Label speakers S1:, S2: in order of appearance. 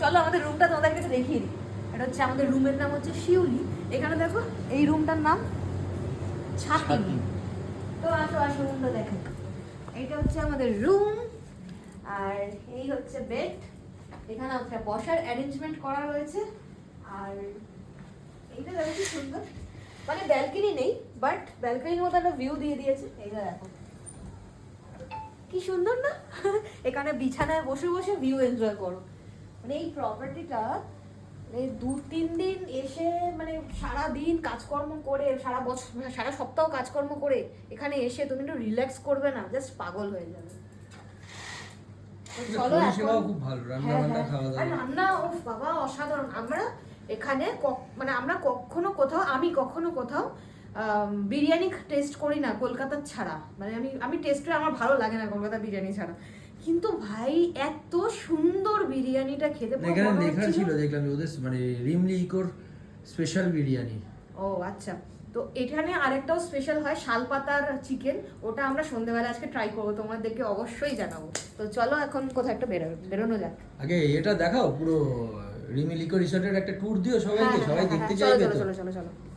S1: চলো আমাদের রুমটা তোমাদেরকে একটু দেখিয়ে দিই। এটা হচ্ছে আমাদের রুমের নাম হচ্ছে শিউলি। এখানে দেখো এই রুমটার নাম ছাতি। তো আসো আসো রুমটা দেখো। এইটা হচ্ছে আমাদের রুম, আর এই হচ্ছে বেড। এখানে একটা বসার অ্যারেঞ্জমেন্ট করা রয়েছে। আর এইটা দেখো কি সুন্দর, মানে ব্যালকনি নেই বাট ব্যালকনির মতো একটা ভিউ দিয়ে দিয়েছে। এইটা দেখো কি সুন্দর না? এখানে বিছানায় বসে বসে ভিউ এনজয় করো। মানে এই প্রপার্টিটা মানে 2-3 দিন এসে মানে সারা দিন কাজকর্ম করে, সারা বছর সারা সপ্তাহ কাজকর্ম করে এখানে এসে তুমি একটু রিল্যাক্স করবে না, জাস্ট পাগল হয়ে যাবে। চলো এখন
S2: খুব ভালো, রান্না
S1: হ্যাঁ
S2: বান্না
S1: হ্যাঁ
S2: খাওয়া
S1: আর
S2: দাওয়া।
S1: রান্না উফ বাবা অসাধারণ। আমরা এখানে মানে আমরা কখনো কোথাও, আমি কখনো কোথাও বিরিয়ানি টেস্ট করি না কলকাতার ছাড়া। মানে আমি টেস্ট করে আমার ভালো লাগে না কলকাতার বিরিয়ানি ছাড়া, কিন্তু ভাই এত সুন্দর বিরিয়ানিটা খেতে পুরো
S2: এখানে
S1: মনে
S2: লেখা
S1: হচ্ছিল।
S2: ছিল, দেখলাম ওদের মানে রিমলি ইকোর স্পেশাল বিরিয়ানি।
S1: ও আচ্ছা, তো এখানে আরেকটাও স্পেশাল হয় শালপাতার চিকেন, ওটা আমরা সন্ধ্যেবেলা আজকে ট্রাই করবো, তোমাদেরকে অবশ্যই জানাবো। তো চলো এখন কোথাও একটা বেরোনো যাক।
S2: আগে এটা দেখাও পুরো রিমলি ইকো রিসর্টের একটা ট্যুর দিও সবাইকে,
S1: হ্যাঁ,
S2: সবাই
S1: হ্যাঁ,
S2: দেখতে
S1: হ্যাঁ,
S2: চাইবে
S1: চলো
S2: তো।
S1: চলো চলো চলো চলো।